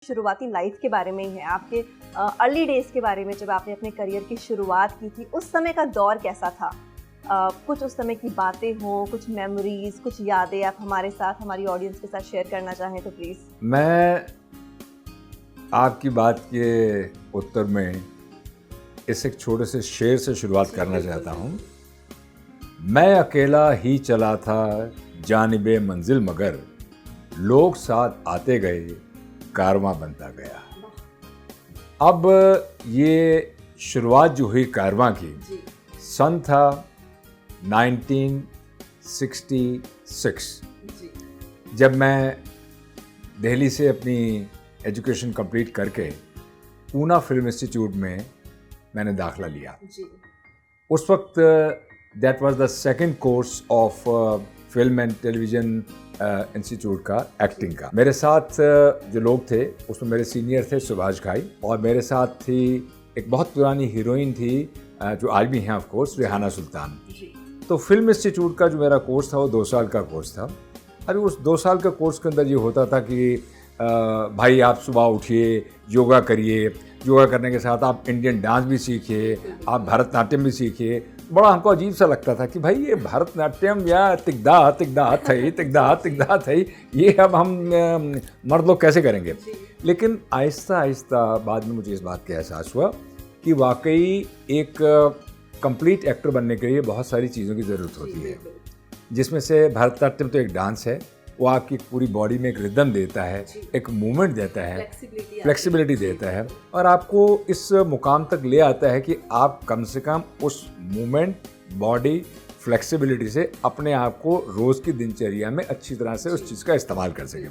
शुरुआती लाइफ के बारे में ही है, आपके अर्ली डेज़ के बारे में, जब आपने अपने करियर की शुरुआत की थी, उस समय का दौर कैसा था? कुछ उस समय की बातें हों, कुछ मेमोरीज़, कुछ यादें आप हमारे साथ, हमारी ऑडियंस के साथ शेयर करना चाहें तो प्लीज़। मैं आपकी बात के उत्तर में इस एक छोटे से शेर से शुरुआत करना चाहता हूँ। मैं अकेला ही चला था जानिबे मंजिल, मगर लोग साथ आते गए, कारवां बनता गया। अब ये शुरुआत जो हुई कारवां की, सन था 1966, जब मैं दिल्ली से अपनी एजुकेशन कंप्लीट करके पूना फिल्म इंस्टीट्यूट में मैंने दाखिला लिया। उस वक्त that was the second course of film and television institute का, एक्टिंग का। मेरे साथ जो लोग थे उसमें मेरे सीनियर थे सुभाष घाई, और मेरे साथ थी एक बहुत पुरानी हीरोइन थी जो आज भी हैं ऑफ कोर्स, रेहाना सुल्तान। तो फिल्म इंस्टीट्यूट का जो मेरा कोर्स था वो 2 साल का कोर्स था। अभी उस 2 साल का कोर्स के अंदर ये होता था कि भाई आप सुबह उठिए, योगा करिए, योगा करने के साथ आप इंडियन डांस भी सीखिए, आप भरतनाट्यम भी सीखिए। बड़ा हमको अजीब सा लगता था कि भाई ये भरतनाट्यम या तिग्दा थई, ये अब हम मर्द लोग कैसे करेंगे। लेकिन आहिस्ता आहिस्ता बाद में मुझे इस बात का एहसास हुआ कि वाकई एक कंप्लीट एक्टर बनने के लिए बहुत सारी चीज़ों की ज़रूरत होती है, जिसमें से भरतनाट्यम तो एक डांस है, वो आपकी पूरी बॉडी में एक रिदम देता है, एक मूवमेंट देता है, फ्लेक्सिबिलिटी देता है, और आपको इस मुकाम तक ले आता है कि आप कम से कम उस मूवमेंट, बॉडी फ्लेक्सिबिलिटी से अपने आप को रोज़ की दिनचर्या में अच्छी तरह से उस चीज़ का इस्तेमाल कर सकें।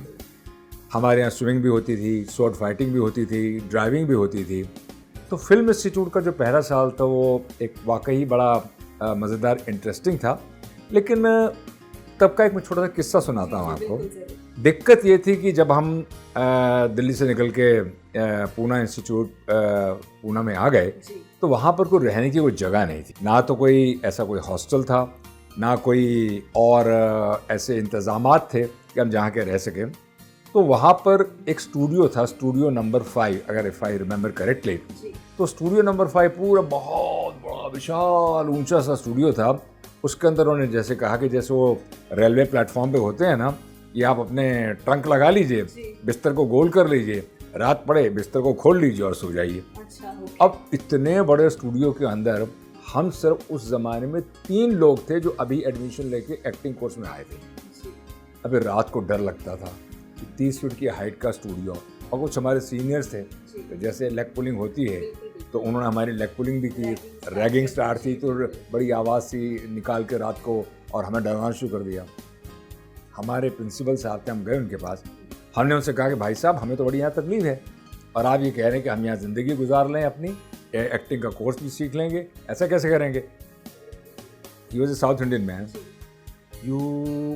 हमारे यहाँ स्विमिंग भी होती थी, स्वॉर्ड फाइटिंग भी होती थी, ड्राइविंग भी होती थी। तो फिल्म इंस्टीट्यूट का जो पहला साल था वो एक वाकई बड़ा मज़ेदार, इंटरेस्टिंग था। लेकिन तब का एक मैं छोटा सा किस्सा सुनाता हूँ आपको। दिक्कत ये थी कि जब हम दिल्ली से निकल के पूना इंस्टीट्यूट पूना में आ गए, तो वहाँ पर कोई रहने की कोई जगह नहीं थी। ना तो कोई ऐसा कोई हॉस्टल था, ना कोई और ऐसे इंतज़ामात थे कि हम जहाँ के रह सकें। तो वहाँ पर एक स्टूडियो था, स्टूडियो नंबर 5, अगर इफ़ आई रिमेंबर करेक्टली। तो स्टूडियो नंबर 5 पूरा बहुत बड़ा विशाल ऊंचा सा स्टूडियो था। उसके अंदर उन्होंने जैसे कहा कि जैसे वो रेलवे प्लेटफॉर्म पे होते हैं ना, ये आप अपने ट्रंक लगा लीजिए, बिस्तर को गोल कर लीजिए, रात पड़े बिस्तर को खोल लीजिए और सो जाइए। अब इतने बड़े स्टूडियो के अंदर हम सिर्फ उस ज़माने में 3 लोग थे जो अभी एडमिशन लेके एक्टिंग कोर्स में आए थे। अभी रात को डर लगता था कि 30 फीट की हाइट का स्टूडियो, और कुछ हमारे सीनियर्स थे, तो जैसे लेग पुलिंग होती है तो उन्होंने हमारी लेग पुलिंग भी की, रैगिंग स्टार्ट थी, तो बड़ी आवाज़ सी निकाल के रात को और हमें डराना शुरू कर दिया। हमारे प्रिंसिपल साहब थे, हम गए उनके पास, हमने उनसे कहा कि भाई साहब हमें तो बड़ी यहाँ तकलीफ है, और आप ये कह रहे हैं कि हम यहाँ ज़िंदगी गुजार लें, अपनी एक्टिंग का कोर्स भी सीख लेंगे, ऐसा कैसे करेंगे। He was a south Indian man. You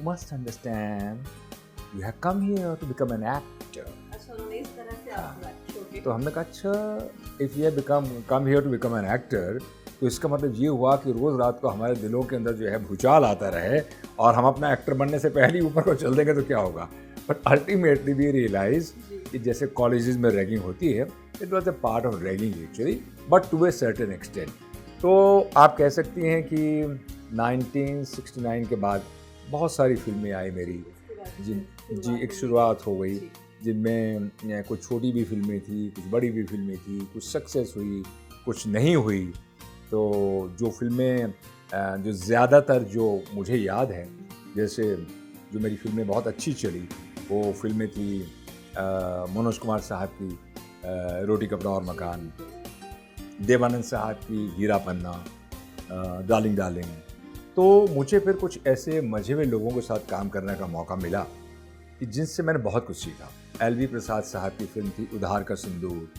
must understand, you have come here to become an actor. तो हमने कहा अच्छा, if you come here to become an actor, तो इसका मतलब ये हुआ कि रोज़ रात को हमारे दिलों के अंदर जो है भूचाल आता रहे, और हम अपना एक्टर बनने से पहले ही ऊपर को चल देंगे तो क्या होगा। बट अल्टीमेटली वी रियलाइज कि जैसे कॉलेजेस में रैगिंग होती है, it was a part of ragging actually, but to a certain extent. तो आप कह सकती हैं कि 1969 के बाद बहुत सारी फिल्में आई मेरी, जी एक शुरुआत हो गई, जिनमें कुछ छोटी भी फिल्में थी, कुछ बड़ी भी फिल्में थी, कुछ सक्सेस हुई, कुछ नहीं हुई। तो जो फिल्में जो ज़्यादातर जो मुझे याद है, जैसे जो मेरी फिल्में बहुत अच्छी चली, वो फिल्में थी मनोज कुमार साहब की रोटी कपड़ा और मकान, देवानंद साहब की हीरा पन्ना, डार्लिंग डार्लिंग। तो मुझे फिर कुछ ऐसे मजे हुए लोगों के साथ काम करने का मौका मिला कि जिनसे मैंने बहुत कुछ सीखा। एल.वी. प्रसाद साहब की फिल्म थी उधार का सिंदूर,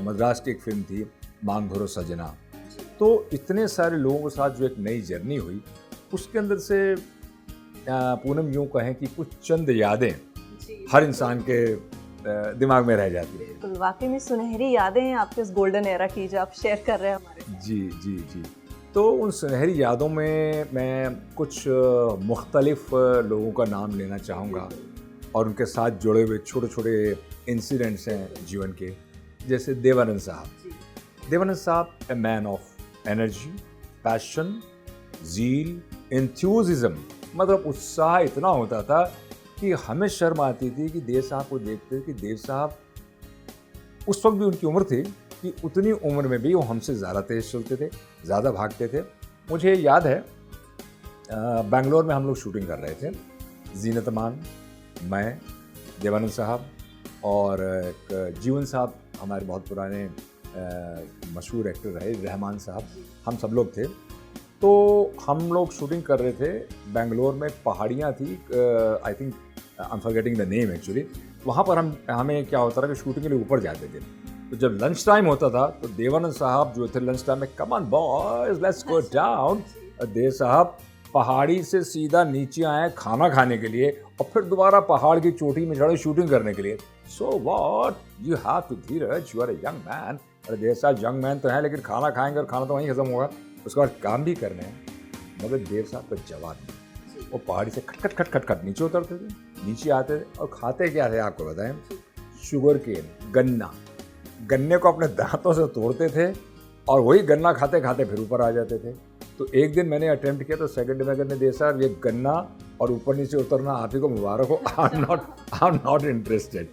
मद्रास की एक फिल्म थी मांग भरो सजना। तो इतने सारे लोगों के साथ जो एक नई जर्नी हुई, उसके अंदर से पूनम यूँ कहें कि कुछ चंद यादें हर इंसान के दिमाग में रह जाती है। बिल्कुल, वाकई में सुनहरी यादें हैं आपके उस गोल्डन एरा की जो आप शेयर कर रहे हैं हमारे साथ। जी। तो उन सुनहरी यादों में मैं कुछ मुख्तलिफ लोगों का नाम लेना चाहूँगा। और उनके साथ जुड़े हुए छोटे छोटे इंसिडेंट्स हैं जीवन के, जैसे देवानंद साहब। देवानंद साहब a man of energy, passion, zeal, enthusiasm, मतलब उत्साह इतना होता था कि हमें शर्म आती थी कि देव साहब को देखते कि देव साहब, उस वक्त भी उनकी उम्र थी कि उतनी उम्र में भी वो हमसे ज़्यादा तेज़ चलते थे, ज़्यादा भागते थे। मुझे याद है बेंगलोर में हम लोग शूटिंग कर रहे थे, जीनत अमान, मैं, देवानंद साहब और एक जीवन साहब, हमारे बहुत पुराने मशहूर एक्टर रहे, रहमान साहब, हम सब लोग थे। तो हम लोग शूटिंग कर रहे थे, बेंगलोर में पहाड़ियाँ थी, I think I am forgetting the name actually. वहाँ पर हमें क्या होता था कि शूटिंग के लिए ऊपर जाते थे, तो जब लंच टाइम होता था तो देवानंद साहब जो थे लंच टाइम में, come on boys let's go down, Dev साहब पहाड़ी से सीधा नीचे आए खाना खाने के लिए और फिर दोबारा पहाड़ की चोटी में चढ़े शूटिंग करने के लिए। So what you have to Dheeraj, you are a young man. अरे देव साहब यंग मैन तो है, लेकिन खाना खाएंगे और खाना तो वहीं खत्म होगा, उसके बाद काम भी करने हैं। मगर देव साहब का जवाब नहीं, वो पहाड़ी से खट खट खट खट नीचे उतरते थे, नीचे आते थे और खाते क्या थे आपको बताएं, शुगर केन, गन्ना। गन्ने को अपने दांतों से तोड़ते थे और वही गन्ना खाते खाते फिर ऊपर आ जाते थे। तो एक दिन मैंने अटेम्प्ट किया तो सेकंड में कहने देव साहब ये गन्ना और ऊपर नीचे उतरना आप ही को मुबारक हो, I am not interested.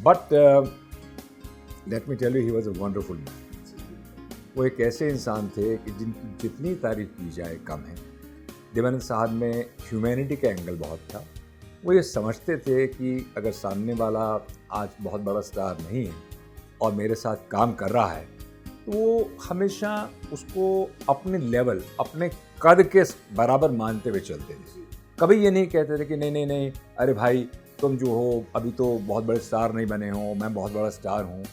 But let me tell you he was a wonderful man. वो एक ऐसे इंसान थे कि जिनकी जितनी तारीफ की जाए कम है। देवानंद साहब में ह्यूमैनिटी का एंगल बहुत था। वो ये समझते थे कि अगर सामने वाला आज बहुत बड़ा स्टार नहीं है और मेरे साथ काम कर रहा है, तो वो हमेशा उसको अपने लेवल, अपने कद के बराबर मानते हुए चलते थे। कभी ये नहीं कहते थे कि नहीं नहीं नहीं, अरे भाई तुम जो हो अभी तो बहुत बड़े स्टार नहीं बने हो, मैं बहुत बड़ा स्टार हूँ।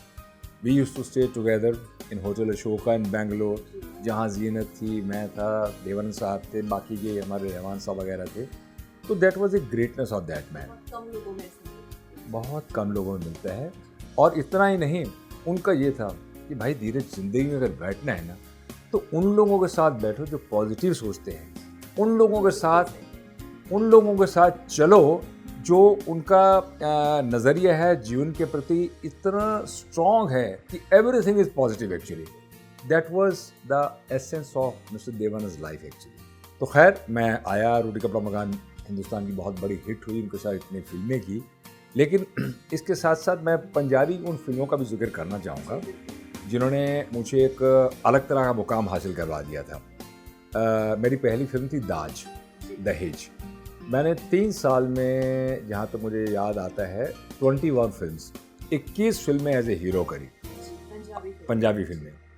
We used to stay together in hotel Ashoka in Bangalore, जहाँ जीनत थी, मैं था, देवानंद साहब थे, बाकी के हमारे रहमान साहब वगैरह थे। तो that was a greatness of that man. बहुत कम लोगों में मिलता है। और इतना ही नहीं, उनका ये था कि भाई धीरज, ज़िंदगी में अगर बैठना है ना तो उन लोगों के साथ बैठो जो पॉजिटिव सोचते हैं, उन लोगों के साथ चलो जो उनका नज़रिया है जीवन के प्रति इतना स्ट्रॉन्ग है कि everything is positive actually. That was the essence of mister Devanand life actually. तो खैर, मैं आया, रोटी कपड़ा मकान हिंदुस्तान की बहुत बड़ी हिट हुई, उनके साथ इतनी फिल्में की, लेकिन इसके साथ साथ मैं पंजाबी उन फिल्मों का भी जिक्र करना चाहूँगा जिन्होंने मुझे एक अलग तरह का मुकाम हासिल करवा दिया था। मेरी पहली फिल्म थी दाज, दहेज। मैंने 3 साल में, जहाँ तक मुझे याद आता है, 21 फिल्म्स, 21 फिल्में एज ए हीरो करी, पंजाबी फिल्में।